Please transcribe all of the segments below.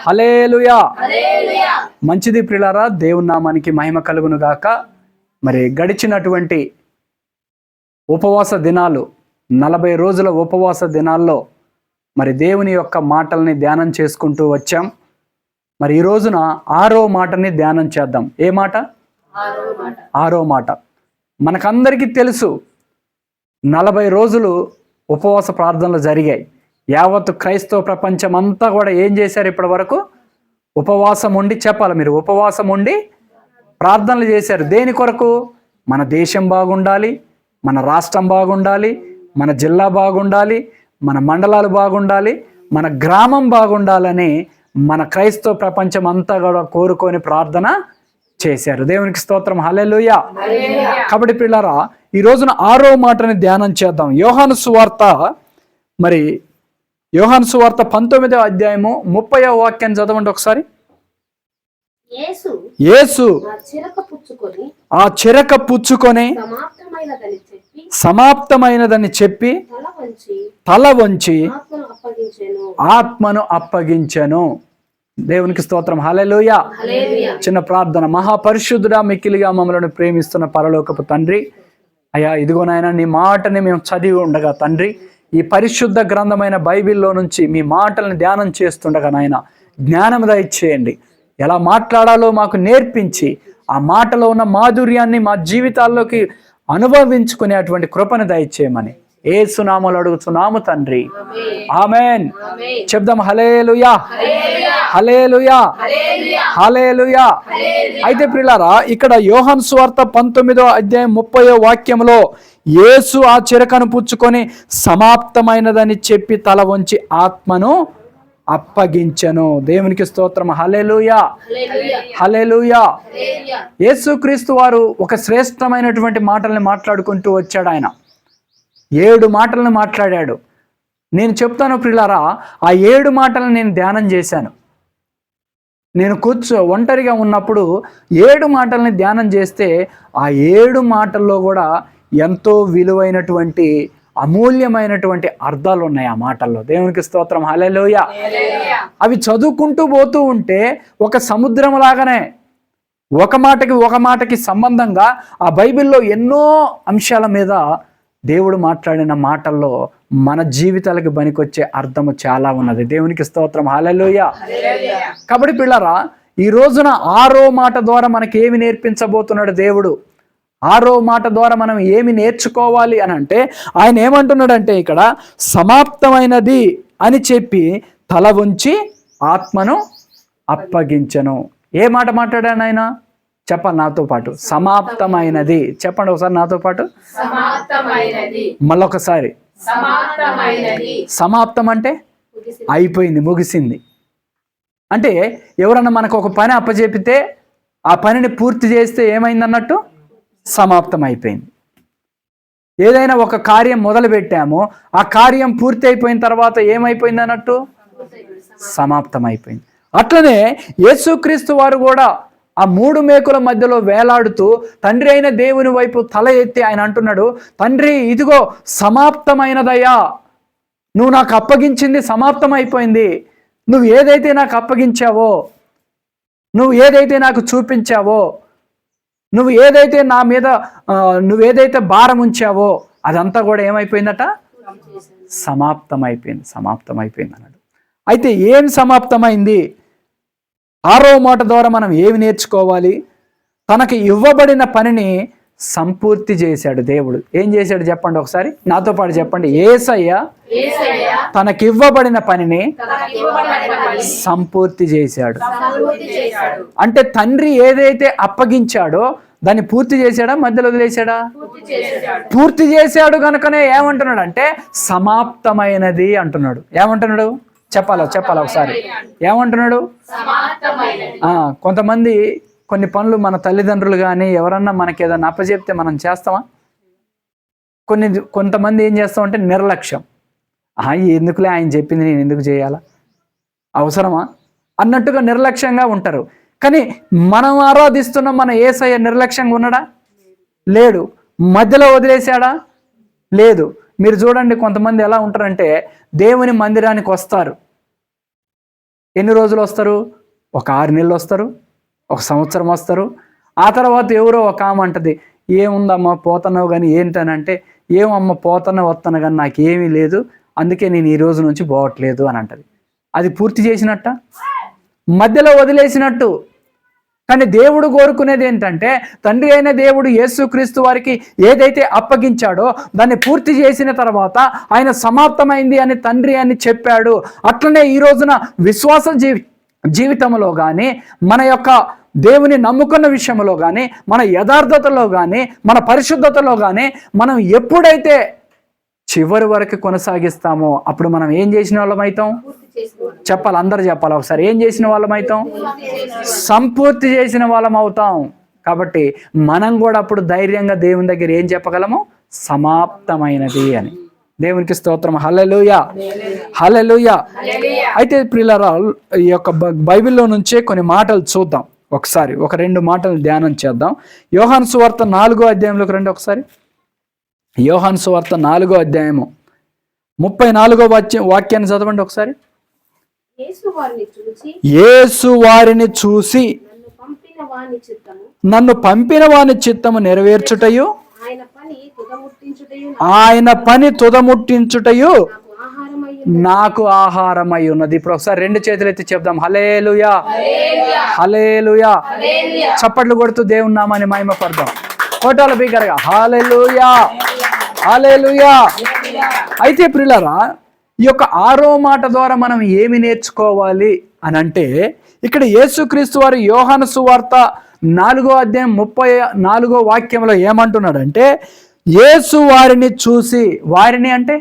హల్లెలూయా. మంచిది ప్రియులారా, దేవుని నామానికి మహిమ కలుగును గాక. మరి గడిచినటువంటి ఉపవాస దినాలు, 40 రోజుల ఉపవాస దినాల్లో మరి దేవుని యొక్క మాటల్ని ధ్యానం చేసుకుంటూ వచ్చాం. మరి ఈ రోజున 6వ మాటని ధ్యానం చేద్దాం. ఏ మాట? 6వ మాట. మనకందరికీ తెలుసు, 40 రోజులు ఉపవాస ప్రార్థనలు జరిగాయి. యావత్తు క్రైస్తవ ప్రపంచం అంతా కూడా ఏం చేశారు? ఇప్పటి వరకు ఉపవాసం ఉండి, చెప్పాలి మీరు, ఉపవాసం ఉండి ప్రార్థనలు చేశారు. దేని కొరకు? మన దేశం బాగుండాలి, మన రాష్ట్రం బాగుండాలి, మన జిల్లా బాగుండాలి, మన మండలాలు బాగుండాలి, మన గ్రామం బాగుండాలని మన క్రైస్తవ ప్రపంచం అంతా కూడా కోరుకొని ప్రార్థన చేశారు. దేవునికి స్తోత్రం. హల్లెలూయా. కాబట్టి పిల్లరా, ఈ రోజున 6వ మాటని ధ్యానం చేద్దాం. యోహాను సువార్త, మరి యోహాను సువార్త 19వ అధ్యాయము 30వ వాక్యాన్ని చదవండి ఒకసారి. యేసు ఆ చిరక పుచ్చుకొని సమాప్తమైనదని చెప్పి తల వంచి ఆత్మను అప్పగించెను. దేవునికి స్తోత్రం. హల్లెలూయా. చిన్న ప్రార్థన. మహాపరిశుద్ధుడా, మిక్కిలిగా మమ్మల్ని ప్రేమిస్తున్న పరలోకపు తండ్రి, అయ్యా ఇదిగో నాయన, నీ మాటని మేము చదివి ఉండగా తండ్రి, ఈ పరిశుద్ధ గ్రంథమైన బైబిల్లో నుంచి మీ మాటల్ని ధ్యానం చేస్తుండగా నాయన, జ్ఞానం దయచేయండి. ఎలా మాట్లాడాలో మాకు నేర్పించి, ఆ మాటలో ఉన్న మాధుర్యాన్ని మా జీవితాల్లోకి అనుభవించుకునేటువంటి కృపను దయచేయమని యేసు నామములో అడుగుతున్నాము తండ్రి. ఆమేన్. చెప్దాం హల్లెలూయా, హల్లెలూయా, హల్లెలూయా. అయితే ప్రియులారా, ఇక్కడ యోహాను సువార్త 19వ అధ్యాయం 30వ వాక్యంలో యేసు ఆ చిరకను పుచ్చుకొని సమాప్తమైనదని చెప్పి తల వంచి ఆత్మను అప్పగించెను. దేవునికి స్తోత్రం. హల్లెలూయా, హల్లెలూయా. యేసుక్రీస్తు వారు ఒక శ్రేష్టమైనటువంటి మాటల్ని మాట్లాడుకుంటూ వచ్చాడు. ఆయన 7 మాటలను మాట్లాడాడు. నేను చెప్తాను ప్రియులారా, ఆ 7 మాటలను నేను ధ్యానం చేశాను. నేను ఒంటరిగా ఉన్నప్పుడు 7 మాటల్ని ధ్యానం చేస్తే ఆ 7 మాటల్లో కూడా ఎంతో విలువైనటువంటి, అమూల్యమైనటువంటి అర్థాలు ఉన్నాయి ఆ మాటల్లో. దేవునికి స్తోత్రం. హల్లెలూయా. అవి చదువుకుంటూ పోతూ ఉంటే ఒక సముద్రం లాగానే ఒక మాటకి సంబంధంగా ఆ బైబిల్లో ఎన్నో అంశాల మీద దేవుడు మాట్లాడిన మాటల్లో మన జీవితాలకు పనికొచ్చే అర్థము చాలా ఉన్నది. దేవునికి స్తోత్రం. హల్లెలూయా. కాబట్టి పిల్లరా, ఈ రోజున 6వ మాట ద్వారా మనకి ఏమి నేర్పించబోతున్నాడు దేవుడు? 6వ మాట ద్వారా మనం ఏమి నేర్చుకోవాలి అని అంటే, ఆయన ఏమంటున్నాడంటే, ఇక్కడ సమాప్తమైనది అని చెప్పి తల ఉంచి ఆత్మను అప్పగించెను. ఏ మాట మాట్లాడాను ఆయన? చెప్పండి నాతో పాటు. సమాప్తమైనది. చెప్పండి ఒకసారి నాతో పాటు. మళ్ళొకసారి. సమాప్తం అంటే అయిపోయింది, ముగిసింది. అంటే ఎవరన్నా మనకు ఒక పని అప్పచెపితే ఆ పనిని పూర్తి చేస్తే ఏమైందన్నట్టు? సమాప్తం అయిపోయింది. ఏదైనా ఒక కార్యం మొదలు పెట్టామో ఆ కార్యం పూర్తి అయిపోయిన తర్వాత ఏమైపోయింది అన్నట్టు? సమాప్తం అయిపోయింది. అట్లనే యేసుక్రీస్తు వారు కూడా ఆ 3 మేకుల మధ్యలో వేలాడుతూ తండ్రి అయిన దేవుని వైపు తల ఎత్తి ఆయన అంటున్నాడు, తండ్రి ఇదిగో సమాప్తమైనదయ్యా, నువ్వు నాకు అప్పగించింది సమాప్తం అయిపోయింది. నువ్వు ఏదైతే నాకు అప్పగించావో, నువ్వు ఏదైతే నాకు చూపించావో, నువ్వు ఏదైతే నా మీద నువ్వేదైతే భారం ఉంచావో అదంతా కూడా ఏమైపోయిందట? సమాప్తం అయిపోయింది అన్నాడు. అయితే ఏం సమాప్తమైంది? 6వ మాట ద్వారా మనం ఏమి నేర్చుకోవాలి? తనకి ఇవ్వబడిన పనిని సంపూర్తి చేశాడు దేవుడు. ఏం చేశాడు చెప్పండి ఒకసారి నాతో పాటు చెప్పండి. యేసయ్య తనకివ్వబడిన పనిని సంపూర్తి చేశాడు. అంటే తండ్రి ఏదైతే అప్పగించాడో దాన్ని పూర్తి చేశాడా, మధ్యలో వదిలేశాడా? పూర్తి చేశాడు. కనుకనే ఏమంటున్నాడు అంటే సమాప్తమైనది అంటున్నాడు. ఏమంటున్నాడు చెప్పాలా ఒకసారి. ఏమంటున్నాడు? కొంతమంది కొన్ని పనులు మన తల్లిదండ్రులు కానీ ఎవరన్నా మనకి ఏదైనా అప్పచెప్తే మనం చేస్తామా? కొంతమంది ఏం చేస్తామంటే నిర్లక్ష్యం. ఎందుకులే, ఆయన చెప్పింది నేను ఎందుకు చేయాలా, అవసరమా అన్నట్టుగా నిర్లక్ష్యంగా ఉంటారు. కానీ మనం ఆరాధిస్తున్న మన యేసయ్య నిర్లక్ష్యంగా ఉన్నాడా? లేడు. మధ్యలో వదిలేశాడా? లేదు. మీరు చూడండి, కొంతమంది ఎలా ఉంటారంటే దేవుని మందిరానికి వస్తారు, ఎన్ని రోజులు వస్తారు? ఒక 6 నెలలు వస్తారు, 1 సంవత్సరం వస్తారు. ఆ తర్వాత ఎవరో ఒక ఆమె అంటది, ఏముందమ్మా పోతున్నావు కానీ ఏంటనంటే, ఏమమ్మ పోతున్నా వస్తాను కానీ నాకేమీ లేదు, అందుకే నేను ఈ రోజు నుంచి పోవట్లేదు అని అంటది. అది పూర్తి చేసినట్ట? మధ్యలో వదిలేసినట్టు. కానీ దేవుడు కోరుకునేది ఏంటంటే, తండ్రి అయిన దేవుడు యేసుక్రీస్తు వారికి ఏదైతే అప్పగించాడో దాన్ని పూర్తి చేసిన తర్వాత ఆయన సమాప్తమైంది అని తండ్రి అని చెప్పాడు. అట్లనే ఈ రోజున విశ్వాస జీవితంలో కానీ, మన యొక్క దేవుని నమ్ముకున్న విషయంలో కానీ, మన యథార్థతలో కానీ, మన పరిశుద్ధతలో కానీ మనం ఎప్పుడైతే చివరి వరకు కొనసాగిస్తామో అప్పుడు మనం ఏం చేసిన వాళ్ళం అవుతాం? చెప్పాలి, అందరు చెప్పాలి ఒకసారి. ఏం చేసిన వాళ్ళం అవుతాం? సంపూర్తి చేసిన వాళ్ళం అవుతాం. కాబట్టి మనం కూడా అప్పుడు ధైర్యంగా దేవుని దగ్గర ఏం చెప్పగలము? సమాప్తమైనది అని. దేవునికి స్తోత్రం. హల్లెలూయా, హల్లెలూయా. అయితే ప్రియులారా, ఈ యొక్క బైబిల్లో నుంచే కొన్ని మాటలు చూద్దాం ఒకసారి. ఒక 2 మాటలు ధ్యానం చేద్దాం. యోహాను సువార్త 4వ అధ్యాయంలోకి రండి ఒకసారి. యోహాను సువార్త 4వ అధ్యాయము 34వ వాక్యాన్ని చదవండి ఒకసారి. యేసు వారిని చూసి నన్ను పంపిన వాని చిత్తము నెరవేర్చుటయు ఆయన పని తుదముట్టించుటయు నాకు ఆహారమై ఉన్నది. ఇప్పుడు ఒకసారి 2 చేతులు ఎత్తి చెప్దాం, హల్లెలూయా, హల్లెలూయా. చప్పట్లు కొడుతూ దేవుని నామాన్ని మహిమపడదాం. కోటాల బిగ్గరగా హల్లెలూయా, హల్లెలూయా. అయితే ప్రియులారా, ఈ యొక్క 6వ మాట ద్వారా మనం ఏమి నేర్చుకోవాలి అని అంటే, ఇక్కడ యేసుక్రీస్తు వారు యోహాను సువార్త 4వ అధ్యాయం 34వ వాక్యంలో ఏమంటున్నాడంటే, యేసు వారిని చూసి, వారిని అంటే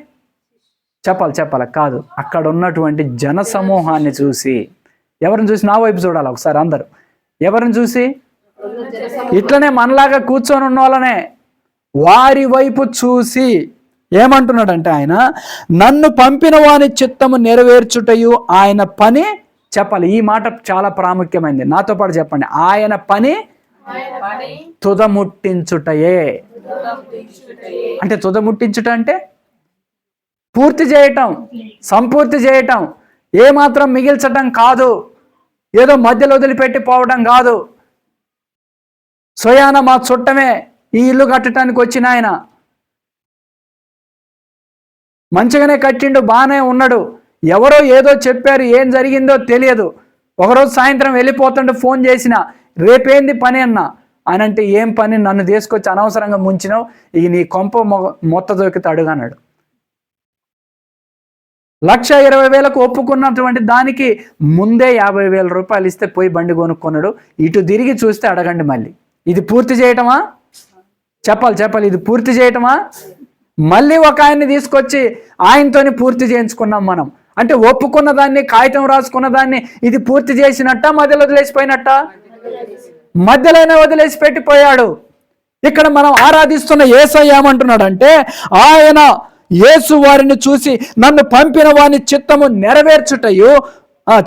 చెప్పాలి కాదు, అక్కడ ఉన్నటువంటి జన సమూహాన్ని చూసి. ఎవరిని చూసి? నా వైపు చూడాలి ఒకసారి అందరు. ఎవరిని చూసి? ఇట్లనే మనలాగా కూర్చొని ఉన్న వాళ్ళనే వారి వైపు చూసి ఏమంటున్నాడంటే, ఆయన నన్ను పంపిన వాని చిత్తము నెరవేర్చుటయు ఆయన పని. చెప్పాలి, ఈ మాట చాలా ప్రాముఖ్యమైనది. నాతో పాటు చెప్పండి, ఆయన పని తుదముట్టించుటయే. అంటే తుదముట్టించుట అంటే పూర్తి చేయటం, సంపూర్తి చేయటం, ఏమాత్రం మిగిల్చటం కాదు, ఏదో మధ్యలో వదిలిపెట్టి పోవడం కాదు. స్వయాన మా చుట్టమే ఈ ఇల్లు కట్టడానికి వచ్చిన ఆయన మంచిగానే కట్టిండు, బాగానే ఉన్నాడు. ఎవరో ఏదో చెప్పారు, ఏం జరిగిందో తెలియదు. ఒకరోజు సాయంత్రం వెళ్ళిపోతుంటే ఫోన్ చేసిన, రేపేంది పని అన్నా. అని అంటే, ఏం పని? నన్ను తీసుకొచ్చి అనవసరంగా ముంచినావు, ఇక నీ కొంప మొత్త దొరికితే అడుగన్నాడు. 1,20,000కు ఒప్పుకున్నటువంటి దానికి ముందే 50,000 రూపాయలు ఇస్తే పోయి బండి కొనుక్కున్నాడు. ఇటు తిరిగి చూస్తే అడగండి మళ్ళీ. ఇది పూర్తి చేయటమా? చెప్పాలి, ఇది పూర్తి చేయటమా? మళ్ళీ ఒక ఆయన్ని తీసుకొచ్చి ఆయనతోని పూర్తి చేయించుకున్నాం మనం. అంటే ఒప్పుకున్న దాన్ని, కాగితం రాసుకున్న దాన్ని ఇది పూర్తి చేసినట్ట, మధ్యలో వదిలేసిపోయినట్ట? మధ్యలోనే వదిలేసి పెట్టిపోయాడు. ఇక్కడ మనం ఆరాధిస్తున్న యేసయ్య ఏమంటున్నాడంటే, ఆయన యేసు వారిని చూసి నన్ను పంపిన వాని చిత్తము నెరవేర్చుటయు.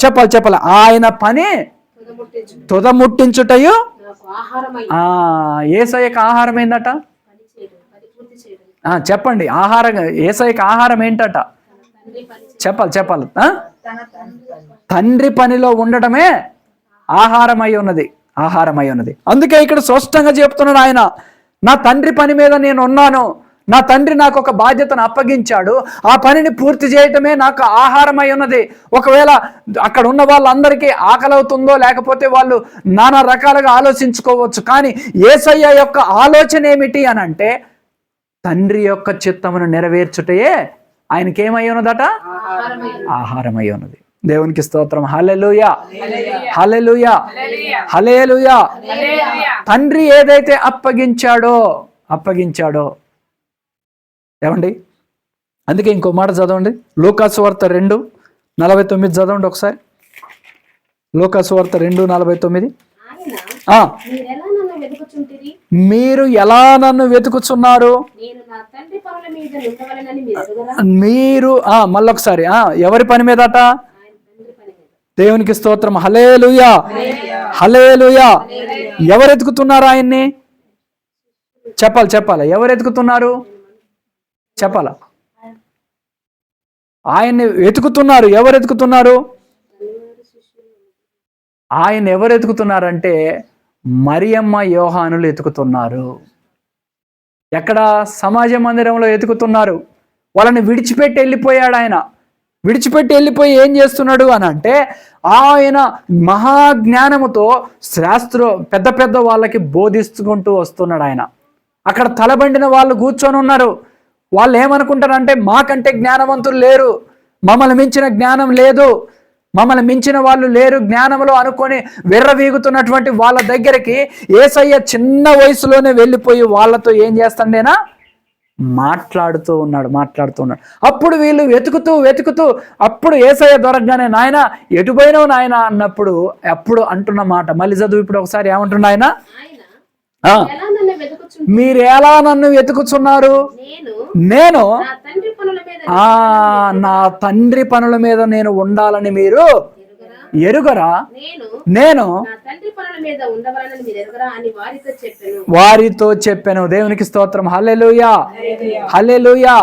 చెప్పాలి, ఆయన పని తుదముట్టించుటయు. యేసయ్యకు ఆహారం ఏందట? చెప్పండి, ఆహారం. యేసయ్యకు ఆహారం ఏంటట? చెప్పాలి. తండ్రి పనిలో ఉండటమే ఆహారమై ఉన్నది. అందుకే ఇక్కడ స్పష్టంగా చెప్తున్నాడు ఆయన, నా తండ్రి పని మీద నేను ఉన్నాను, నా తండ్రి నాకు ఒక బాధ్యతను అప్పగించాడు, ఆ పనిని పూర్తి చేయటమే నాకు ఆహారమై ఉన్నది. ఒకవేళ అక్కడ ఉన్న వాళ్ళందరికీ ఆకలి అవుతుందో, లేకపోతే వాళ్ళు నానా రకాలుగా ఆలోచించుకోవచ్చు. కానీ యేసయ్య యొక్క ఆలోచన ఏమిటి అని అంటే, తండ్రి యొక్క చిత్తమును నెరవేర్చుటయే ఆయనకేమై ఉన్నదట? ఆహారమై ఉన్నది. దేవునికి స్తోత్రం. హల్లెలూయా, హల్లెలూయా, హల్లెలూయా. తండ్రి ఏదైతే అప్పగించాడో ఏమండి, అందుకే ఇంకో మాట చదవండి. లూకాసు వార్త 2:49 చదవండి ఒకసారి. లూకాసు వార్త 2:49. మీరు ఎలా నన్ను వెతుకుచున్నారు? మీరు మళ్ళొకసారి, ఎవరి పని మీదట? దేవునికి స్తోత్రం. హల్లెలూయా, హల్లెలూయా. ఎవరు ఎతుకుతున్నారు ఆయన్ని? చెప్పాలి. ఎవరు ఎతుకుతున్నారు? చెప్పాల. ఆయన్ని వెతుకుతున్నారు. ఎవరు ఎతుకుతున్నారు? ఆయన ఎవరు ఎతుకుతున్నారంటే మరియమ్మ యోహానులు ఎతుకుతున్నారు. ఎక్కడ? సమాజ మందిరంలో ఎతుకుతున్నారు. వాళ్ళని విడిచిపెట్టి వెళ్ళిపోయాడు ఆయన. విడిచిపెట్టి వెళ్ళిపోయి ఏం చేస్తున్నాడు అని అంటే, ఆయన మహాజ్ఞానముతో పెద్ద పెద్ద వాళ్ళకి బోధిస్తుకుంటూ వస్తున్నాడు ఆయన. అక్కడ తలబండిన వాళ్ళు కూర్చొని ఉన్నారు. వాళ్ళు ఏమనుకుంటారంటే, మాకంటే జ్ఞానవంతులు లేరు, మమ్మల్ని మించిన జ్ఞానం లేదు, మమ్మల్ని మించిన వాళ్ళు లేరు జ్ఞానంలో అనుకొని విర్రవీగుతున్నటువంటి వాళ్ళ దగ్గరికి యేసయ్య చిన్న వయసులోనే వెళ్ళిపోయి వాళ్ళతో ఏం చేస్తాడేనా మాట్లాడుతూ ఉన్నాడు. అప్పుడు వీళ్ళు వెతుకుతూ అప్పుడు యేసయ్య దొరకగానే, నాయన ఎటుపోయినావు నాయన అన్నప్పుడు అప్పుడు అంటున్న మాట మళ్ళీ చదువు. ఇప్పుడు ఒకసారి ఏమంటున్నా ఆయన, మీరు ఎలా నన్ను వెతుకుచున్నారు? నేను నా తండ్రి పనుల మీద నేను ఉండాలని మీరు ఎరుగరా? నేను వారితో చెప్పాను. దేవునికి స్తోత్రం. హల్లెలూయా, హల్లెలూయా.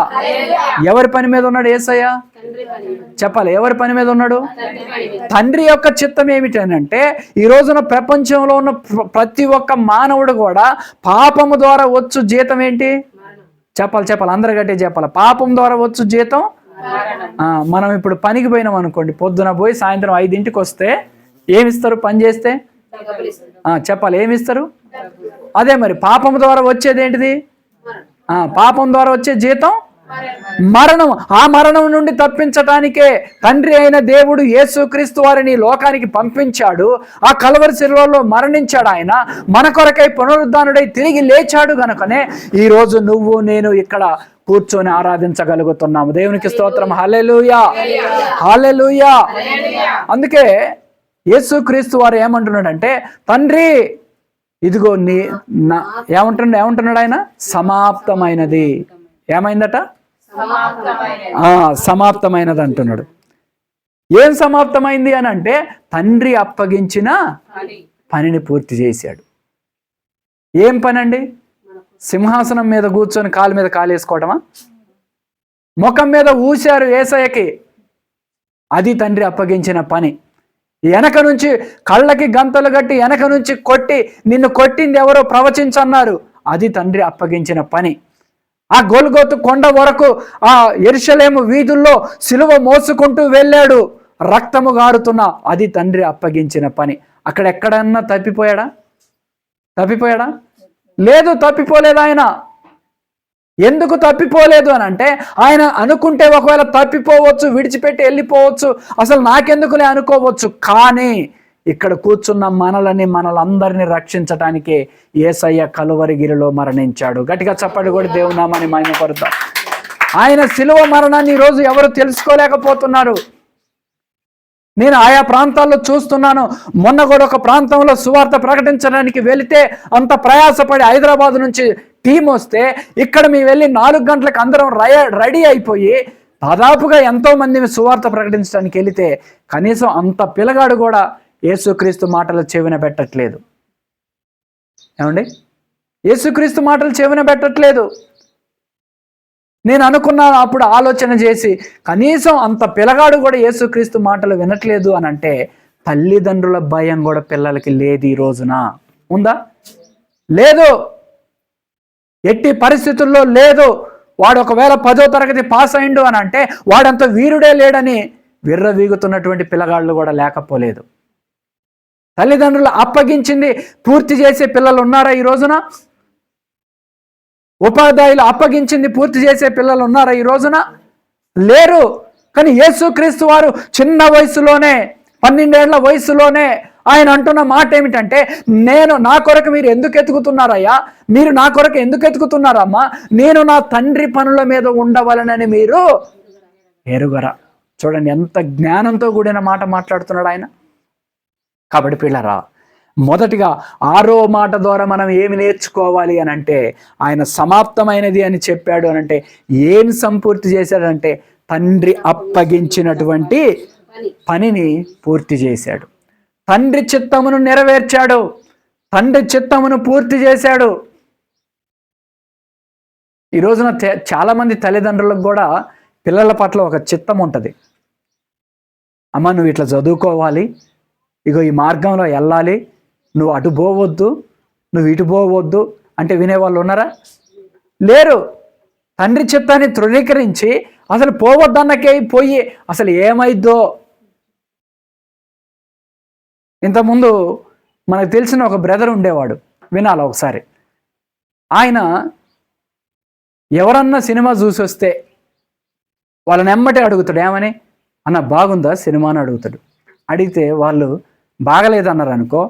ఎవరి పని మీద ఉన్నాడు యేసయ్య? చెప్పాలి, ఎవరి పని మీద ఉన్నాడు? తండ్రి యొక్క చిత్తం ఏమిటనంటే, ఈ రోజున ప్రపంచంలో ఉన్న ప్రతి ఒక్క మానవుడు కూడా పాపము ద్వారా వచ్చు జీతం ఏంటి? చెప్పాలి, అందరు గట్టే చెప్పాలి. పాపం ద్వారా వచ్చు జీతం. మనం ఇప్పుడు పనికి పోయినాం అనుకోండి, పొద్దున పోయి సాయంత్రం 5ంటికి వస్తే ఏమిస్తారు? పని చేస్తే చెప్పాలి, ఏమిస్తారు? అదే మరి పాపం ద్వారా వచ్చేది ఏంటిది? పాపం ద్వారా వచ్చే జీతం మరణం. ఆ మరణం నుండి తప్పించటానికే తండ్రి అయిన దేవుడు యేసుక్రీస్తు వారిని లోకానికి పంపించాడు. ఆ కల్వరి శిలువలో మరణించాడు ఆయన, మన కొరకై పునరుద్ధానుడై తిరిగి లేచాడు. గనుకనే ఈరోజు నువ్వు నేను ఇక్కడ కూర్చొని ఆరాధించగలుగుతున్నాము. దేవునికి స్తోత్రం. హల్లెలూయా, హల్లెలూయా. అందుకే యేసుక్రీస్తు వారు ఏమంటున్నాడంటే, తండ్రి ఇదిగో ఏమంటున్నాడు ఆయన? సమాప్తమైనది. ఏమైందట? సమాప్తమైనది అంటున్నాడు. ఏం సమాప్తమైంది అని అంటే, తండ్రి అప్పగించిన పనిని పూర్తి చేశాడు. ఏం పని అండి? సింహాసనం మీద కూర్చొని కాలు మీద కాలేసుకోవటమా? ముఖం మీద ఊశారు యేసయ్యకి, అది తండ్రి అప్పగించిన పని. వెనక నుంచి కళ్ళకి గంతలు కట్టి వెనక నుంచి కొట్టి, నిన్ను కొట్టింది ఎవరో ప్రవచించన్నారు, అది తండ్రి అప్పగించిన పని. ఆ గొల్గొతు కొండ వరకు ఆ యెరూషలేము వీధుల్లో సిలువ మోసుకుంటూ వెళ్ళాడు, రక్తము గారుతున్నా, అది తండ్రి అప్పగించిన పని. అక్కడ ఎక్కడన్నా తప్పిపోయాడా? లేదు, తప్పిపోలేదు ఆయన. ఎందుకు తప్పిపోలేదు అని అంటే, ఆయన అనుకుంటే ఒకవేళ తప్పిపోవచ్చు, విడిచిపెట్టి వెళ్ళిపోవచ్చు, అసలు నాకెందుకులే అనుకోవచ్చు. కానీ ఇక్కడ కూర్చున్న మనలందరినీ రక్షించటానికే యేసయ్య కలువరిగిరిలో మరణించాడు. గట్టిగా చప్పటి కూడా దేవుని నామాన్ని మహిమపరుద్దాం. ఆయన శిలువ మరణాన్ని ఈరోజు ఎవరు తెలుసుకోలేకపోతున్నారు. నేను ఆయా ప్రాంతాల్లో చూస్తున్నాను. మొన్న కూడా ఒక ప్రాంతంలో సువార్త ప్రకటించడానికి వెళితే అంత ప్రయాసపడి హైదరాబాద్ నుంచి టీం వస్తే, ఇక్కడ మేము వెళ్ళి 4 గంటలకు అందరం రెడీ అయిపోయి దాదాపుగా ఎంతో మందిని సువార్త ప్రకటించడానికి వెళితే కనీసం అంత పిల్లగాడు కూడా యేసుక్రీస్తు మాటలు చెవిన పెట్టట్లేదు. ఏమండి? యేసుక్రీస్తు మాటలు చెవిన పెట్టట్లేదు. నేను అనుకున్నాను అప్పుడు ఆలోచన చేసి, కనీసం అంత పిల్లగాడు కూడా యేసుక్రీస్తు మాటలు వినట్లేదు అని అంటే, తల్లిదండ్రుల భయం కూడా పిల్లలకి లేదు ఈ రోజున. ఉందా? లేదు, ఎట్టి పరిస్థితుల్లో లేదు. వాడు ఒకవేళ 10వ తరగతి పాస్ అయిండు అని అంటే వాడంత వీరుడే లేడని విర్రవీగుతున్నటువంటి పిల్లగాళ్ళు కూడా లేకపోలేదు. తల్లిదండ్రులు అప్పగించింది పూర్తి చేసే పిల్లలు ఉన్నారా ఈ రోజున? ఉపాధ్యాయులు అప్పగించింది పూర్తి చేసే పిల్లలు ఉన్నారా ఈ రోజున? లేరు. కానీ యేసుక్రీస్తు వారు చిన్న వయసులోనే, 12 ఏళ్ల వయసులోనే ఆయన అంటున్న మాట ఏమిటంటే, నా కొరకు మీరు ఎందుకు ఎతుకుతున్నారయ్యా? మీరు నా కొరకు ఎందుకు ఎతుకుతున్నారమ్మా? నేను నా తండ్రి పనుల మీద ఉండవలనని మీరు ఎరుగరా. చూడండి ఎంత జ్ఞానంతో కూడిన మాట మాట్లాడుతున్నాడు ఆయన. కాబట్టి పిల్లరా, మొదటిగా 6వ మాట ద్వారా మనం ఏమి నేర్చుకోవాలి అని అంటే, ఆయన సమాప్తమైనది అని చెప్పాడు అని అంటే ఏం సంపూర్తి చేశాడంటే, తండ్రి అప్పగించినటువంటి పనిని పూర్తి చేశాడు. తండ్రి చిత్తమును నెరవేర్చాడు, తండ్రి చిత్తమును పూర్తి చేశాడు. ఈ రోజున చాలామంది తల్లిదండ్రులకు కూడా పిల్లల పట్ల ఒక చిత్తం ఉంటుంది. అమ్మ నువ్వు ఇట్లా చదువుకోవాలి, ఇగో ఈ మార్గంలో వెళ్ళాలి, నువ్వు అటు పోవద్దు, నువ్వు ఇటు పోవద్దు అంటే వినేవాళ్ళు ఉన్నారా? లేరు. తండ్రి చిత్తాన్ని తృణీకరించి అసలు పోవద్దన్నకే పోయి అసలు ఏమైద్దో. ఇంతకుముందు మనకు తెలిసిన ఒక బ్రదర్ ఉండేవాడు, వినాలి ఒకసారి. ఆయన ఎవరన్నా సినిమా చూసి వస్తే వాళ్ళని ఎమ్మటే అడుగుతాడు, ఏమని అన్న బాగుందా సినిమా అని అడుగుతాడు. అడిగితే వాళ్ళు బాగలేదు అన్నారు అనుకో,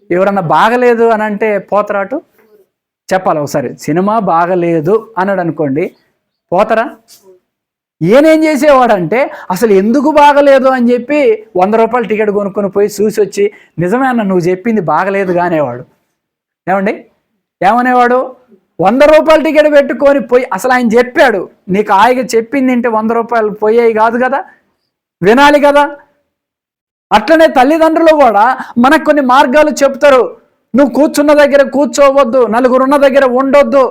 ఎవరన్నా బాగలేదు అని అంటే పోతరాటు చెప్పాలి ఒకసారి. సినిమా బాగలేదు అన్నాడు అనుకోండి, పోతారా? ఈయనేం చేసేవాడంటే అసలు ఎందుకు బాగలేదు అని చెప్పి 100 రూపాయలు టికెట్ కొనుక్కొని పోయి చూసి వచ్చి నిజమే అన్న నువ్వు చెప్పింది బాగలేదు కానేవాడు. ఏమండి ఏమనేవాడు? 100 రూపాయలు టికెట్ పెట్టుకొని పోయి అసలు ఆయన చెప్పాడు, నీకు హాయిగా చెప్పింది అంటే 100 రూపాయలు పోయేవి కాదు కదా, వినాలి కదా. అట్లనే తల్లిదండ్రులు కూడా మనకు కొన్ని మార్గాలు చెప్తారు. నువ్వు కూర్చున్న దగ్గర కూర్చోవద్దు, నలుగురున్న దగ్గర ఉండొద్దు,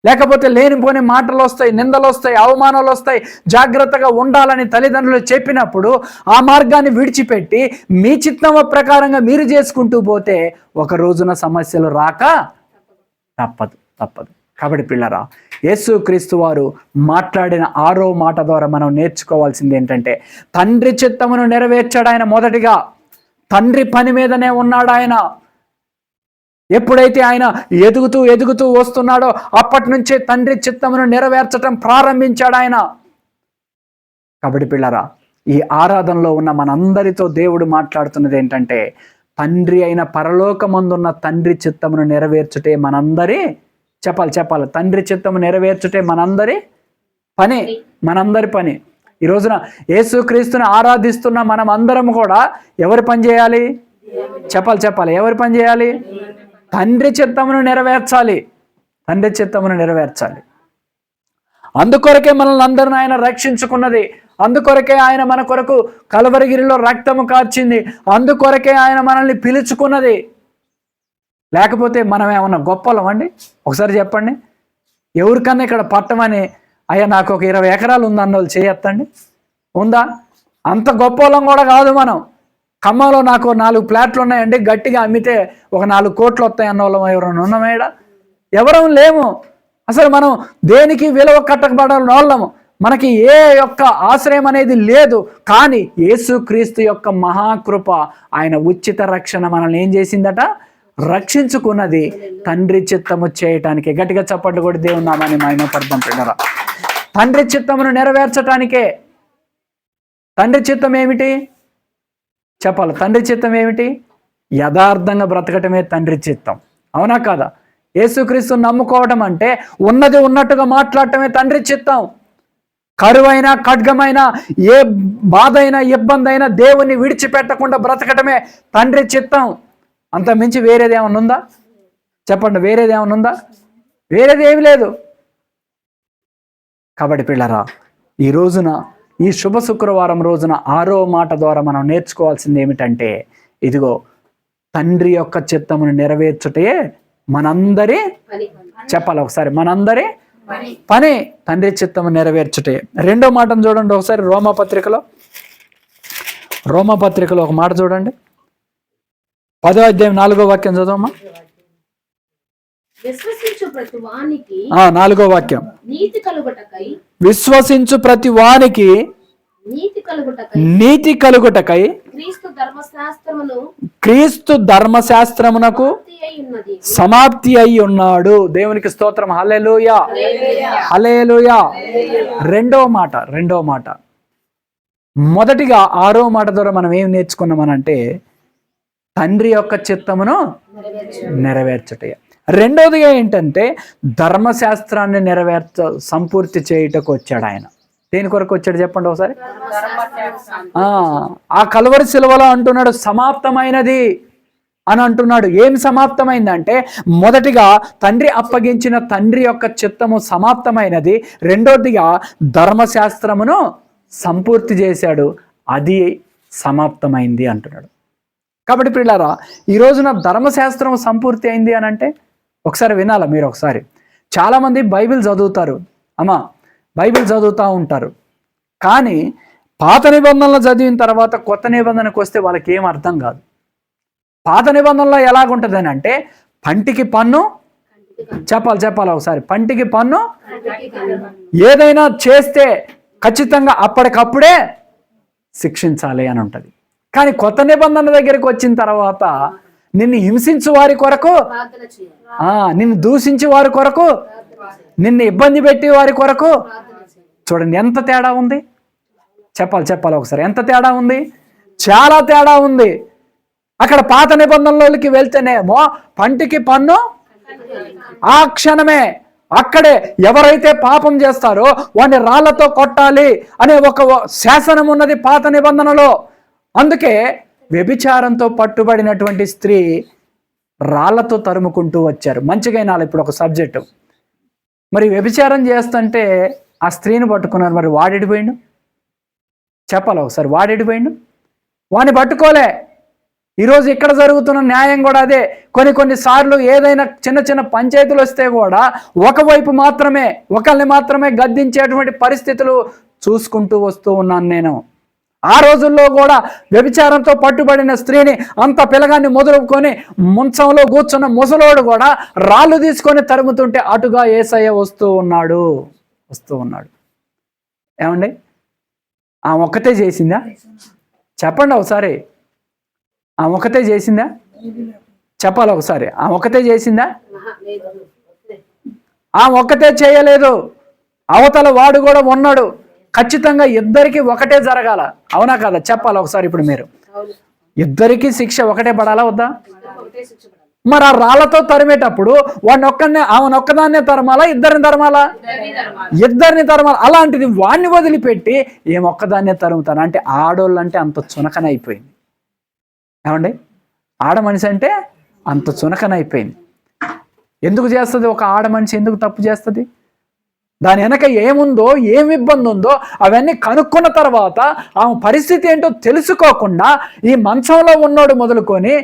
లేకపోతే లేనిపోని మాటలు వస్తాయి, నిందలు వస్తాయి, అవమానాలు వస్తాయి, జాగ్రత్తగా ఉండాలని తల్లిదండ్రులు చెప్పినప్పుడు ఆ మార్గాన్ని విడిచిపెట్టి మీ చిత్తం ప్రకారంగా మీరు చేసుకుంటూ పోతే ఒక రోజున సమస్యలు రాక తప్పదు. కాబట్టి పిల్లరా, యేసుక్రీస్తు వారు మాట్లాడిన 6వ మాట ద్వారా మనం నేర్చుకోవాల్సింది ఏంటంటే తండ్రి చిత్తమును నెరవేర్చాడు ఆయన. మొదటిగా తండ్రి పని మీదనే ఉన్నాడు ఆయన. ఎప్పుడైతే ఆయన ఎదుగుతూ వస్తున్నాడో అప్పటి నుంచే తండ్రి చిత్తమును నెరవేర్చడం ప్రారంభించాడు ఆయన. కాబట్టి పిల్లరా, ఈ ఆరాధనలో ఉన్న మనందరితో దేవుడు మాట్లాడుతున్నది ఏంటంటే తండ్రి అయిన పరలోకమందున్న తండ్రి చిత్తమును నెరవేర్చుటే మనందరి చెప్పాలి తండ్రి చిత్తము నెరవేర్చుటే మనందరి పని. ఈ రోజున యేసుక్రీస్తుని ఆరాధిస్తున్న మనం అందరం కూడా ఎవరి పని చేయాలి? చెప్పాలి ఎవరి పని చేయాలి? తండ్రి చిత్తమును నెరవేర్చాలి. అందుకొరకే మనల్ని అందరిని ఆయన రక్షించుకున్నది. అందుకొరకే ఆయన మన కొరకు కలవరిగిరిలో రక్తము కార్చింది. అందుకొరకే ఆయన మనల్ని పిలుచుకున్నది. లేకపోతే మనం ఏమన్నా గొప్పలం అండి? ఒకసారి చెప్పండి. ఎవరికన్నా ఇక్కడ పట్టమని అయ్యా నాకు ఒక 20 ఎకరాలు ఉందన్న వాళ్ళు చేయొద్దండి, ఉందా? అంత గొప్పలం కూడా కాదు మనం. ఖమ్మంలో నాకు 4 ప్లాట్లు ఉన్నాయండి, గట్టిగా అమ్మితే ఒక 4 కోట్లు వస్తాయి అన్న వాళ్ళం ఎవరైనా ఉన్నామేడ? ఎవరం లేము. అసలు మనం దేనికి విలువ కట్టబడాలని వాళ్ళము. మనకి ఏ యొక్క ఆశ్రయం అనేది లేదు. కానీ యేసుక్రీస్తు యొక్క మహాకృప, ఆయన ఉచిత రక్షణ మనల్ని ఏం చేసిందట? రక్షించుకున్నది తండ్రి చిత్తము చేయటానికి. గట్టిగా చప్పట్లు కూడా దేవుని నామాన్ని మహిమపడదాం పిల్లరా. తండ్రి చిత్తమును నెరవేర్చటానికే. తండ్రి చిత్తం ఏమిటి చెప్పాలి? తండ్రి చిత్తం ఏమిటి? యథార్థంగా బ్రతకటమే తండ్రి చిత్తం. అవునా కాదా? యేసుక్రీస్తు నమ్ముకోవడం అంటే ఉన్నది ఉన్నట్టుగా మాట్లాడటమే తండ్రి చిత్తం. కరువైనా ఖడ్గమైనా ఏ బాధ అయినా ఇబ్బంది అయినా దేవుణ్ణి విడిచిపెట్టకుండా బ్రతకటమే తండ్రి చిత్తం. అంత మించి వేరేది ఏమన్నా ఉందా? చెప్పండి, వేరేది ఏమన్నా ఉందా? వేరేది ఏమి లేదు. కాబట్టి పిల్లరా, ఈ రోజున ఈ శుభ శుక్రవారం రోజున 6వ మాట ద్వారా మనం నేర్చుకోవాల్సింది ఏమిటంటే ఇదిగో తండ్రి యొక్క చిత్తమును నెరవేర్చుటే మనందరి చెప్పాలి ఒకసారి, మనందరి పని తండ్రి చిత్తము నెరవేర్చుటే. 2వ మాటను చూడండి ఒకసారి. రోమపత్రికలో ఒక మాట చూడండి. 10వ అధ్యాయం 4వ వాక్యం చదవమ్మా. 4వ వాక్యం. విశ్వసించు ప్రతి వానికి నీతి కలుగుటకై క్రీస్తు ధర్మశాస్త్రమునకు సమాప్తి అయి ఉన్నాడు. దేవునికి స్తోత్రం. హల్లెలూయా, హల్లెలూయా. 2వ మాట. మొదటిగా 6వ మాట ద్వారా మనం ఏం నేర్చుకున్నామనంటే తండ్రి యొక్క చిత్తమును నెరవేర్చుటే. 2వదిగా ఏంటంటే ధర్మశాస్త్రాన్ని సంపూర్తి చేయుటకు వచ్చాడు ఆయన. దేని కొరకు వచ్చాడు చెప్పండి ఒకసారి. ఆ కలువరి శిలువలో అంటున్నాడు సమాప్తమైనది అని అంటున్నాడు. ఏం సమాప్తమైందంటే మొదటిగా తండ్రి అప్పగించిన తండ్రి యొక్క చిత్తము సమాప్తమైనది. 2వదిగా ధర్మశాస్త్రమును సంపూర్తి చేశాడు, అది సమాప్తమైంది అంటున్నాడు. కాబట్టి పిల్లారా, ఈ రోజున ధర్మశాస్త్రం సంపూర్తి అయింది అని అంటే ఒకసారి వినాలా మీరు ఒకసారి. చాలామంది బైబిల్ చదువుతారు, బైబిల్ చదువుతూ ఉంటారు, కానీ పాత నిబంధనలు చదివిన తర్వాత కొత్త నిబంధనకు వస్తే వాళ్ళకి ఏం అర్థం కాదు. పాత నిబంధనలో ఎలాగుంటుందని అంటే పంటికి పన్ను, చెప్పాలి ఒకసారి, పంటికి పన్ను, ఏదైనా చేస్తే ఖచ్చితంగా అప్పటికప్పుడే శిక్షించాలి అని ఉంటుంది. కానీ కొత్త నిబంధన దగ్గరికి వచ్చిన తర్వాత నిన్ను హింసించు వారి కొరకు, నిన్ను దూషించే వారి కొరకు, నిన్ను ఇబ్బంది పెట్టి వారి కొరకు, చూడండి ఎంత తేడా ఉంది. చెప్పాలి ఒకసారి, ఎంత తేడా ఉంది, చాలా తేడా ఉంది. అక్కడ పాత నిబంధనలోకి వెళ్తేనేమో పంటికి పన్ను, ఆ క్షణమే అక్కడే ఎవరైతే పాపం చేస్తారో వాడిని రాళ్లతో కొట్టాలి అనే ఒక శాసనం ఉన్నది పాత నిబంధనలో. అందుకే వ్యభిచారంతో పట్టుబడినటువంటి స్త్రీ రాళ్లతో తరుముకుంటూ వచ్చారు. మంచిగా వినాలి ఇప్పుడు ఒక సబ్జెక్టు. మరి వ్యభిచారం చేస్తుంటే ఆ స్త్రీని పట్టుకున్నారు, మరి వాడెడిపోయిండు? చెప్పాలి ఒకసారి, వాడెడిపోయిండు? వాడిని పట్టుకోలే. ఈరోజు ఇక్కడ జరుగుతున్న న్యాయం కూడా అదే. కొన్ని సార్లు ఏదైనా చిన్న పంచాయతీలు వస్తే కూడా ఒకవైపు మాత్రమే, ఒకరిని మాత్రమే గద్దించేటువంటి పరిస్థితులు చూసుకుంటూ వస్తూ ఉన్నాను నేను. ఆ రోజుల్లో కూడా వ్యభిచారంతో పట్టుబడిన స్త్రీని అంత పిల్లగాన్ని మొదలుకొని మంచంలో కూర్చున్న ముసలోడు కూడా రాళ్ళు తీసుకొని తరుముతుంటే అటుగా యేసయ్య వస్తూ ఉన్నాడు. ఏమండి, ఆమె ఒక్కతే చేసిందా? చెప్పండి ఒకసారి, ఆమె ఒక్కతే చేసిందా? చెప్పాలి ఒకసారి, ఆమె ఒక్కతే చేసిందా? ఆమె ఒక్కతే చేయలేదు, అవతల వాడు కూడా ఉన్నాడు. ఖచ్చితంగా ఇద్దరికి ఒకటే జరగాల, అవునా కదా? చెప్పాలి ఒకసారి. ఇప్పుడు మీరు ఇద్దరికి శిక్ష ఒకటే పడాలా వద్దా? మరి ఆ రాళ్లతో తరిమేటప్పుడు ఆమెను ఒక్కదాన్నే తరమాలా, ఇద్దరిని తరమాలా? ఇద్దరిని తరమాలా. అలాంటిది వాడిని వదిలిపెట్టి ఏమొక్కదాన్నే తరుముతాను అంటే ఆడోళ్ళు అంటే అంత చునకనైపోయింది. ఏమండి, ఆడ మనిషి అంటే అంత చునకనైపోయింది. ఎందుకు చేస్తుంది ఒక ఆడ మనిషి? ఎందుకు తప్పు చేస్తుంది? దాని వెనక ఏముందో, ఏమి ఇబ్బంది ఉందో అవన్నీ కనుక్కున్న తర్వాత ఆమె పరిస్థితి ఏంటో తెలుసుకోకుండా ఈ మంచంలో ఉన్నోడు మొదలుకొని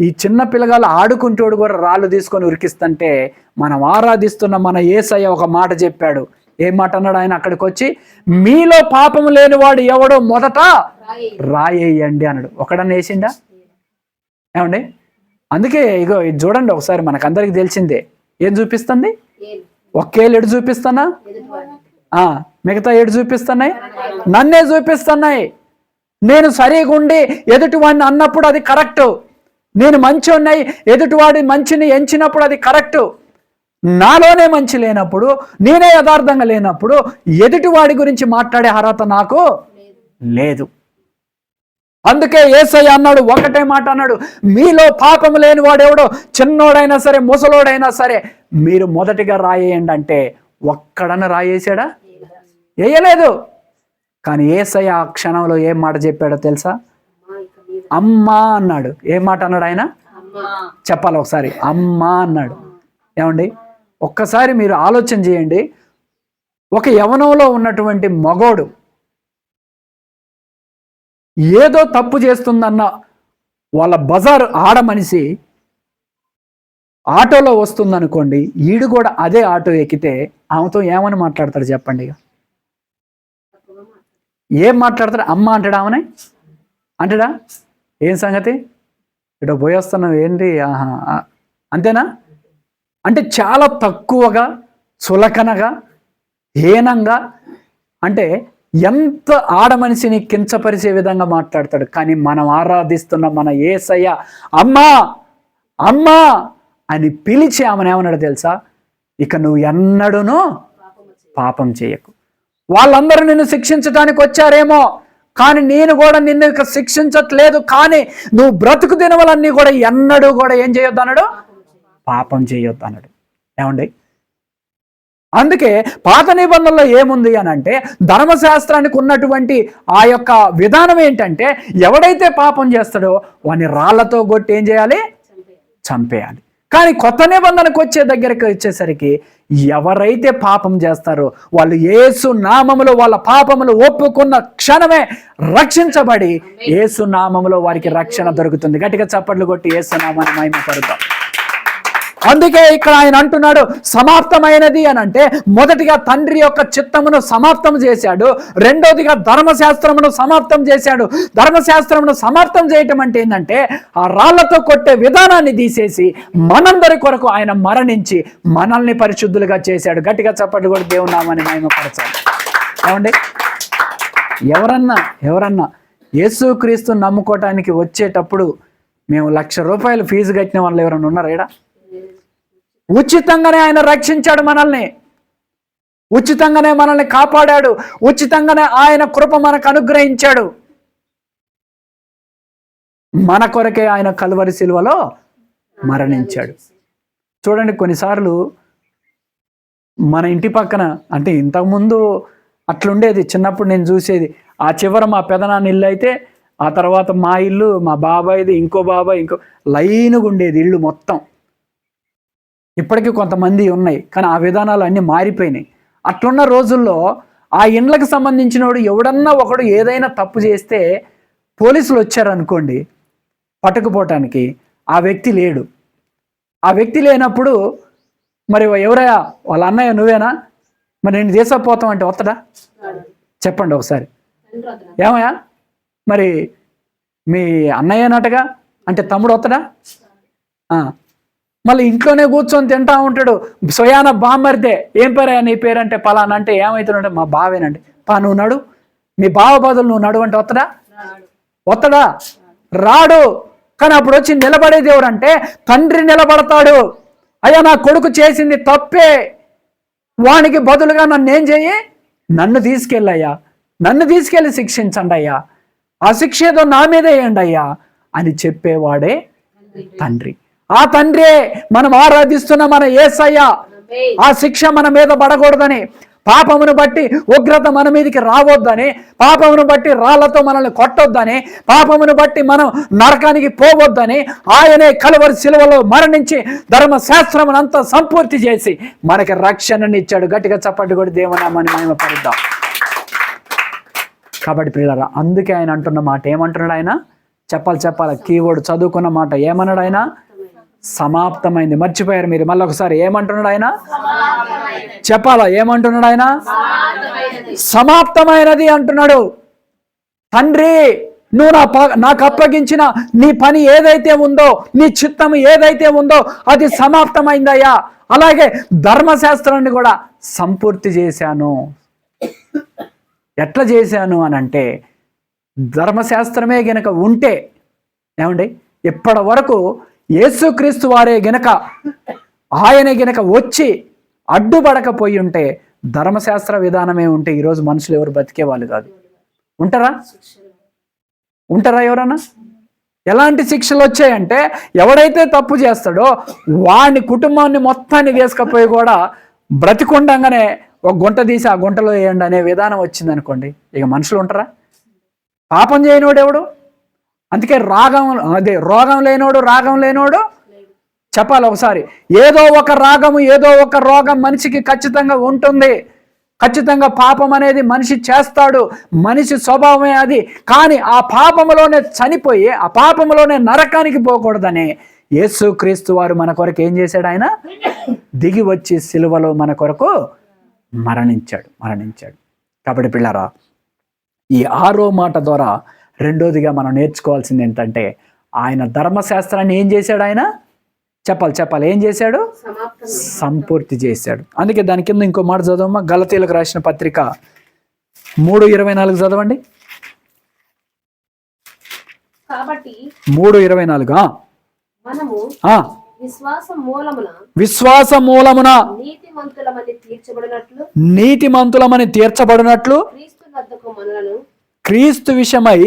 ఈ చిన్న పిల్లగాళ్ళు ఆడుకుంటోడు కూడా రాళ్ళు తీసుకొని ఉరికిస్తుంటే మనం ఆరాధిస్తున్న మన యేసయ్య ఒక మాట చెప్పాడు. ఏం మాట అన్నాడు ఆయన? అక్కడికి వచ్చి మీలో పాపం లేనివాడు ఎవడో మొదట రాయేయండి అన్నాడు. ఒకడన్నా వేసిండా? ఏమండి, అందుకే ఇగో ఇది చూడండి ఒకసారి, మనకందరికి తెలిసిందే. ఏం చూపిస్తుంది? ఒకేళ్ళు ఎడు చూపిస్తానా? మిగతా ఎడు చూపిస్తున్నాయి? నన్నే చూపిస్తున్నాయి. నేను సరిగా ఉండి ఎదుటివాడిని అన్నప్పుడు అది కరెక్టు. నేను మంచి ఉన్నాయి ఎదుటివాడి మంచిని ఎంచినప్పుడు అది కరెక్టు. నాలోనే మంచి లేనప్పుడు, నేనే యథార్థంగా లేనప్పుడు ఎదుటివాడి గురించి మాట్లాడే అర్హత నాకు లేదు. అందుకే యేసయ్య అన్నాడు, ఒకటే మాట అన్నాడు, మీలో పాపం లేని వాడెవడో, చిన్నోడైనా సరే ముసలోడైనా సరే మీరు మొదటిగా రాయేయండి అంటే ఒక్కడన్నా రాయేసాడా? వేయలేదు. కానీ యేసయ్య ఆ క్షణంలో ఏం మాట చెప్పాడో తెలుసా? అమ్మా అన్నాడు. ఏం మాట అన్నాడు ఆయన? చెప్పాలి ఒకసారి, అమ్మా అన్నాడు. ఏమండి, ఒక్కసారి మీరు ఆలోచన చేయండి. ఒక యవనంలో ఉన్నటువంటి మగోడు ఏదో తప్పు చేస్తుందన్న వాళ్ళ బజారు ఆడ మనిషి ఆటోలో వస్తుందనుకోండి, ఈడు కూడా అదే ఆటో ఎక్కితే ఆమెతో ఏమని మాట్లాడతాడు చెప్పండి? ఏం మాట్లాడతాడు? అమ్మ అంటాడా? ఆమెనే అంటాడా? ఏం సంగతి, ఇటు పోయి వస్తున్నావు ఏంటి, అంతేనా? అంటే చాలా తక్కువగా, చులకనగా, హీనంగా, అంటే ఎంత ఆడ మనిషిని కించపరిచే విధంగా మాట్లాడతాడు. కానీ మనం ఆరాధిస్తున్న మన యేసయ్య అమ్మా అమ్మా అని పిలిచి ఆమెను ఏమన్నాడు తెలుసా? ఇక నువ్వు ఎన్నడూనూ పాపం చేయకు. వాళ్ళందరూ నిన్ను శిక్షించడానికి వచ్చారేమో, కానీ నేను కూడా నిన్ను ఇక శిక్షించట్లేదు. కానీ నువ్వు బ్రతుకు దినవలన్నీ కూడా ఎన్నడూ కూడా ఏం చేయొద్దు అన్నాడు? పాపం చేయొద్దు అన్నాడు. ఏమండి, అందుకే పాత నిబంధనలో ఏముంది అని అంటే ధర్మశాస్త్రానికి ఉన్నటువంటి ఆ యొక్క విధానం ఏంటంటే ఎవడైతే పాపం చేస్తాడో వాడిని రాళ్లతో కొట్టి ఏం చేయాలి? చంపేయాలి. కానీ కొత్త నిబంధనకు దగ్గరికి వచ్చేసరికి ఎవరైతే పాపం చేస్తారో వాళ్ళు యేసు నామములో వాళ్ళ పాపములు ఒప్పుకున్న క్షణమే రక్షించబడి యేసు నామములో వారికి రక్షణ దొరుకుతుంది. గట్టిగా చప్పట్లు కొట్టి యేసు నామాన్ని మహిమ పరుద్దాం. అందుకే ఇక్కడ ఆయన అంటున్నాడు సమాప్తమైనది అని అంటే, మొదటిగా తండ్రి యొక్క చిత్తమును సమాప్తం చేశాడు, రెండోదిగా ధర్మశాస్త్రమును సమాప్తం చేశాడు. ధర్మశాస్త్రమును సమాప్తం చేయటం అంటే ఏంటంటే ఆ రాళ్లతో కొట్టే విధానాన్ని తీసేసి మనందరి కొరకు ఆయన మరణించి మనల్ని పరిశుద్ధులుగా చేశాడు. గట్టిగా చప్పట్లు కూడా దేవుని నామాన్ని మహిమపరచాలి. ఏమండి, ఎవరన్నా యేసుక్రీస్తు నమ్ముకోవటానికి వచ్చేటప్పుడు మేము 1,00,000 రూపాయలు ఫీజు కట్టిన వాళ్ళు ఎవరన్నా ఉన్నారా? ఈడ ఉచితంగానే ఆయన రక్షించాడు మనల్ని, ఉచితంగానే మనల్ని కాపాడాడు, ఉచితంగానే ఆయన కృప మనకు అనుగ్రహించాడు. మన కొరకే ఆయన కల్వరి శిలువలో మరణించాడు. చూడండి, కొన్నిసార్లు మన ఇంటి పక్కన, అంటే ఇంతకుముందు అట్లుండేది, చిన్నప్పుడు నేను చూసేది, ఆ చివర మా పెదనాన్న ఇల్లు అయితే ఆ తర్వాత మా ఇల్లు, మా బాబాయిది, ఇంకో బాబాయ్, ఇంకో లైన్గా ఉండేది ఇల్లు మొత్తం. ఇప్పటికీ కొంతమంది ఉన్నాయి, కానీ ఆ విధానాలు అన్నీ మారిపోయినాయి. అట్లున్న రోజుల్లో ఆ ఇండ్లకు సంబంధించినోడు ఎవడన్నా ఒకడు ఏదైనా తప్పు చేస్తే పోలీసులు వచ్చారనుకోండి పట్టుకుపోవటానికి, ఆ వ్యక్తి లేడు. ఆ వ్యక్తి లేనప్పుడు మరి ఎవరయ్యా, వాళ్ళ అన్నయ్య నువ్వేనా, మరి నేను తీసుకుపోతాం అంటే వస్తాడా? చెప్పండి ఒకసారి. ఏమయ్యా మరి మీ అన్నయ్యనట్టుగా అంటే తమ్ముడు వస్తాడా? మళ్ళీ ఇంట్లోనే కూర్చొని తింటా ఉంటాడు. సొయాన బామ్మరితే, ఏం పేరయ్యా నీ పేరు అంటే పలానా, అంటే ఏమవుతున్నాడు, మా బావేనండి. నువ్వు నడు, మీ బావ బదులు నువ్వు నడు అంటే వస్తాడా? రాడు. కానీ అప్పుడు వచ్చి నిలబడేది ఎవరంటే తండ్రి నిలబడతాడు. అయ్యా నా కొడుకు చేసింది తప్పే, వానికి బదులుగా నన్ను ఏం చెయ్యి, నన్ను తీసుకెళ్ళయ్యా, నన్ను తీసుకెళ్ళి శిక్షించండి అయ్యా, ఆ శిక్ష ఏదో నా మీద వేయండి అయ్యా అని చెప్పేవాడే తండ్రి. ఆ తండ్రే మనం ఆరాధిస్తున్న మన యేసయ్య. ఆ శిక్ష మన మీద పడకూడదని, పాపమును బట్టి ఉగ్రత మన మీదకి రావద్దని, పాపమును బట్టి రాళ్లతో మనల్ని కొట్టొద్దని, పాపమును బట్టి మనం నరకానికి పోవద్దని ఆయనే కలువరి శిలువలో మరణించి ధర్మశాస్త్రమునంతా సంపూర్తి చేసి మనకి రక్షణనిచ్చాడు. గట్టిగా చప్పట్లు కూడా దేవునామాన్ని మహిమపరుద్దాం. కాబట్టి పిల్లరా, అందుకే ఆయన అంటున్న మాట ఏమంటున్నాడు? ఆయన చెప్పాలి కీవర్డ్ చదువుకున్న మాట ఏమన్నాడు? ఆయన సమాప్తమైంది. మర్చిపోయారు మీరు, మళ్ళీ ఒకసారి ఏమంటున్నాడు ఆయన? చెప్పాలా, ఏమంటున్నాడు ఆయన? సమాప్తమైనది అంటున్నాడు. తండ్రి, నువ్వు నాకు అప్పగించిన నీ పని ఏదైతే ఉందో, నీ చిత్తం ఏదైతే ఉందో అది సమాప్తమైందయ్యా. అలాగే ధర్మశాస్త్రాన్ని కూడా సంపూర్తి చేశాను. ఎట్లా చేశాను అని అంటే, ధర్మశాస్త్రమే గనక ఉంటే, ఏమండి, ఇప్పటి వరకు యేసుక్రీస్తు వారే గనక, ఆయనే గనక వచ్చి అడ్డుపడకపోయి ఉంటే, ధర్మశాస్త్ర విధానమే ఉంటే ఈరోజు మనుషులు ఎవరు బతికే వాళ్ళు కాదు. ఉంటారా ఎవరన్నా? ఎలాంటి శిక్షలు వచ్చాయంటే, ఎవడైతే తప్పు చేస్తాడో వాని కుటుంబాన్ని మొత్తాన్ని తీసుకపోయి కూడా బ్రతికుండగానే ఒక గుంట తీసి ఆ గుంటలో వేయండి అనే విధానం వచ్చింది అనుకోండి, ఇక మనుషులు ఉంటారా? పాపం చేయనోడు ఎవడు? అందుకే రోగం లేనోడు రాగం లేనోడు. చెప్పాలి ఒకసారి, ఏదో ఒక రాగము, ఏదో ఒక రోగం మనిషికి ఖచ్చితంగా ఉంటుంది. ఖచ్చితంగా పాపం అనేది మనిషి చేస్తాడు, మనిషి స్వభావమే అది. కానీ ఆ పాపములోనే చనిపోయి, ఆ పాపములోనే నరకానికి పోకూడదని యేసుక్రీస్తు వారు మన కొరకు ఏం చేశాడు? ఆయన దిగి వచ్చి సిలువలో మన కొరకు మరణించాడు. కాబట్టి పిల్లరా, ఈ 6వ మాట ద్వారా రెండోదిగా మనం నేర్చుకోవాల్సింది ఏంటంటే, ఆయన ధర్మశాస్త్రాన్ని ఏం చేశాడు? ఆయన చెప్పాలి ఏం చేశాడు? సంపూర్తి చేశాడు. అందుకే దాని కింద ఇంకో మాట చదవమ్మా, గలతీయులకు రాసిన పత్రిక 3:24 చదవండి. 3:24 విశ్వాస మూలమున నీతిమంతులమని తీర్చబడినట్లు క్రీస్తు విషయమై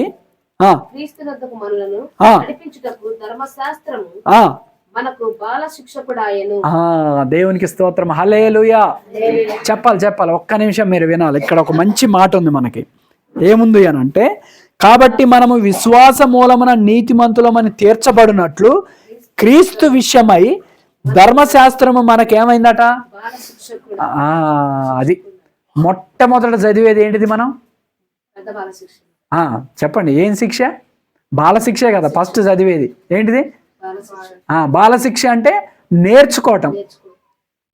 దేవునికి స్తోత్రం. హల్లెలూయా. చెప్పాలి ఒక్క నిమిషం మీరు వినాలి. ఇక్కడ ఒక మంచి మాట ఉంది మనకి. ఏముంది అని అంటే, కాబట్టి మనము విశ్వాస మూలమున నీతిమంతులమని తీర్చబడినట్లు క్రీస్తు విషయమై ధర్మశాస్త్రము మనకేమైందట? అది మొట్టమొదట చదివేది ఏంటిది మనం? చెప్పండి, ఏం శిక్ష? బాలశిక్షే కదా ఫస్ట్ చదివేది. ఏంటిది? బాలశిక్ష అంటే నేర్చుకోవటం.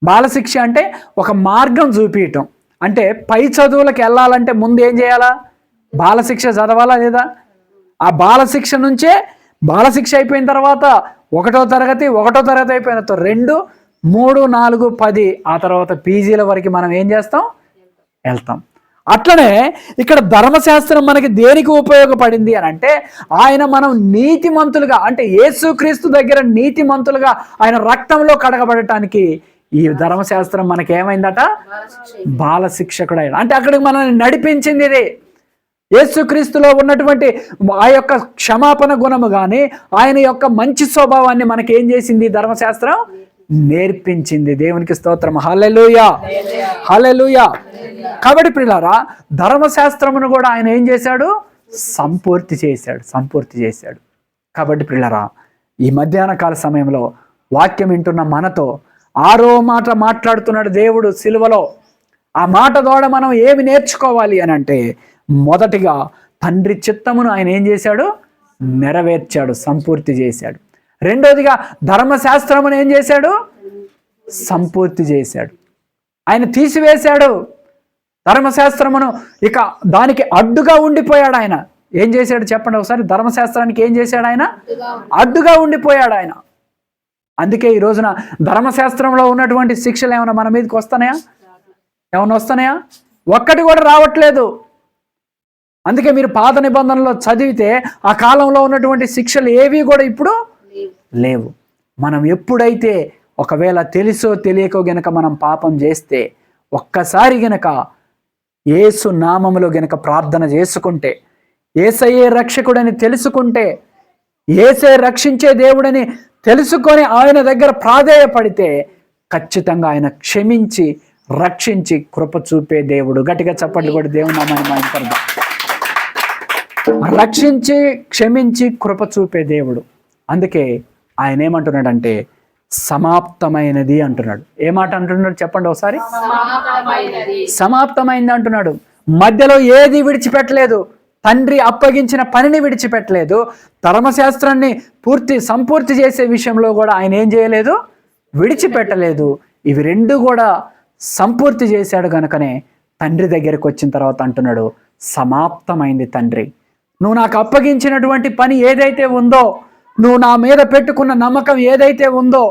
బాలశిక్ష అంటే ఒక మార్గం చూపించటం. అంటే పై చదువులకు వెళ్ళాలంటే ముందు ఏం చేయాలా? బాలశిక్ష చదవాలా లేదా? ఆ బాలశిక్ష నుంచే బాలశిక్ష అయిపోయిన తర్వాత ఒకటో తరగతి అయిపోయిన 2, 3, 4, 10 ఆ తర్వాత పీజీల వరకు మనం ఏం చేస్తాం? వెళ్తాం. అట్లనే ఇక్కడ ధర్మశాస్త్రం మనకి దేనికి ఉపయోగపడింది అని అంటే, ఆయన మనం నీతిమంతులుగా అంటే యేసుక్రీస్తు దగ్గర నీతిమంతులుగా ఆయన రక్తంలో కడగబడటానికి ఈ ధర్మశాస్త్రం మనకి ఏమైందట? బాలశిక్షకుడు ఆయన. అంటే అక్కడికి మనల్ని నడిపించింది ఇది. యేసుక్రీస్తులో ఉన్నటువంటి ఆ యొక్క క్షమాపణ గుణము కానీ ఆయన యొక్క మంచి స్వభావాన్ని మనకి ఏం చేసింది? ధర్మశాస్త్రం నేర్పించింది. దేవునికి స్తోత్రం. హల్లెలూయా, హల్లెలూయా. కాబట్టి ప్రియులారా, ధర్మశాస్త్రమును కూడా ఆయన ఏం చేశాడు? సంపూర్తి చేశాడు. కాబట్టి ప్రియులారా, ఈ మధ్యాహ్న కాల సమయంలో వాక్యం వింటున్న మనతో 6వ మాట మాట్లాడుతున్నాడు దేవుడు సిలువలో. ఆ మాట ద్వారా మనం ఏమి నేర్చుకోవాలి అని అంటే, మొదటిగా తండ్రి చిత్తమును ఆయన ఏం చేశాడు? నెరవేర్చాడు, సంపూర్తి చేశాడు. రెండోదిగా ధర్మశాస్త్రమును ఏం చేశాడు? సంపూర్తి చేశాడు. ఆయన తీసివేశాడు ధర్మశాస్త్రమును. ఇక దానికి అడ్డుగా ఉండిపోయాడు ఆయన. ఏం చేశాడు చెప్పండి ఒకసారి? ధర్మశాస్త్రానికి ఏం చేశాడు ఆయన? అడ్డుగా ఉండిపోయాడు ఆయన. అందుకే ఈ రోజున ధర్మశాస్త్రంలో ఉన్నటువంటి శిక్షలు ఏమైనా మన మీదకి వస్తున్నాయా? ఏమైనా వస్తున్నాయా? ఒక్కటి కూడా రావట్లేదు. అందుకే మీరు పాత నిబంధనలో చదివితే ఆ కాలంలో ఉన్నటువంటి శిక్షలు ఏవి కూడా ఇప్పుడు లేవు. మనం ఎప్పుడైతే ఒకవేళ తెలుసో తెలియకో గనక మనం పాపం చేస్తే, ఒక్కసారి గనక యేసు నామములో గనక ప్రార్థన చేసుకుంటే, యేసయ్యే రక్షకుడని తెలుసుకుంటే, యేసే రక్షించే దేవుడని తెలుసుకొని ఆయన దగ్గర ప్రాధేయపడితే ఖచ్చితంగా ఆయన క్షమించి రక్షించి కృప చూపే దేవుడు. గట్టిగా చప్పట్లు కూడా దేవుని నామాన్ని మహిమపరచుదాం. రక్షించి క్షమించి కృప చూపే దేవుడు. అందుకే ఆయన ఏమంటున్నాడంటే సమాప్తమైనది అంటున్నాడు. ఏ మాట అంటున్నాడు చెప్పండి ఒకసారి? సమాప్తమైంది అంటున్నాడు. మధ్యలో ఏది విడిచిపెట్టలేదు. తండ్రి అప్పగించిన పనిని విడిచిపెట్టలేదు. ధర్మశాస్త్రాన్ని సంపూర్తి చేసే విషయంలో కూడా ఆయన ఏం చేయలేదు? విడిచిపెట్టలేదు. ఇవి రెండు కూడా సంపూర్తి చేశాడు గనుకనే తండ్రి దగ్గరికి వచ్చిన తర్వాత అంటున్నాడు, సమాప్తమైంది తండ్రి. నువ్వు నాకు అప్పగించినటువంటి పని ఏదైతే ఉందో, నువ్వు నా మీద పెట్టుకున్న నమ్మకం ఏదైతే ఉందో,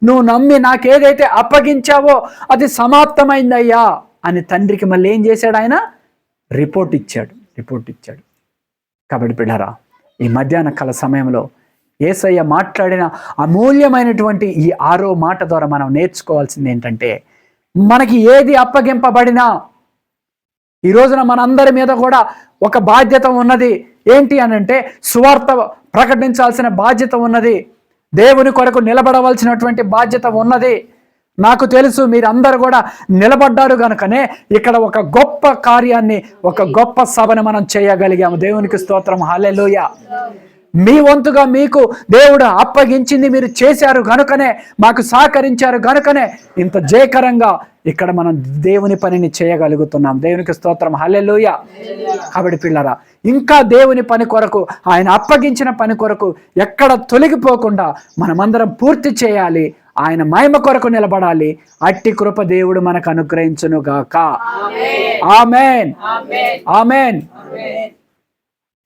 నువ్వు నమ్మి నాకేదైతే అప్పగించావో అది సమాప్తమైందయ్యా అని తండ్రికి మళ్ళీ ఏం చేశాడు? ఆయన రిపోర్ట్ ఇచ్చాడు. కాబట్టి బిడ్డరా, ఈ మధ్యాహ్న కాల సమయంలో యేసయ్య మాట్లాడిన అమూల్యమైనటువంటి ఈ 6వ మాట ద్వారా మనం నేర్చుకోవాల్సింది ఏంటంటే, మనకి ఏది అప్పగింపబడినా ఈ రోజున మనందరి మీద కూడా ఒక బాధ్యత ఉన్నది. ఏంటి అనంటే సువార్త ప్రకటించాల్సిన బాధ్యత ఉన్నది. దేవుని కొరకు నిలబడవలసినటువంటి బాధ్యత ఉన్నది. నాకు తెలుసు మీరందరూ కూడా నిలబడ్డారు కనుకనే ఇక్కడ ఒక గొప్ప కార్యాన్ని, ఒక గొప్ప సభను మనం చేయగలిగాము. దేవునికి స్తోత్రం, హల్లెలూయా. మీ వంతుగా మీకు దేవుడు అప్పగించింది మీరు చేశారు గనుకనే, మాకు సహకరించారు గనుకనే ఇంత జయకరంగా ఇక్కడ మనం దేవుని పనిని చేయగలుగుతున్నాం. దేవునికి స్తోత్రం, హల్లెలూయా. కాబట్టి పిల్లరా, ఇంకా దేవుని పని కొరకు, ఆయన అప్పగించిన పని కొరకు ఎక్కడ తొలగిపోకుండా మనమందరం పూర్తి చేయాలి. ఆయన మహిమ కొరకు నిలబడాలి. అట్టి కృప దేవుడు మనకు అనుగ్రహించును గాక. ఆమేన్, ఆమేన్.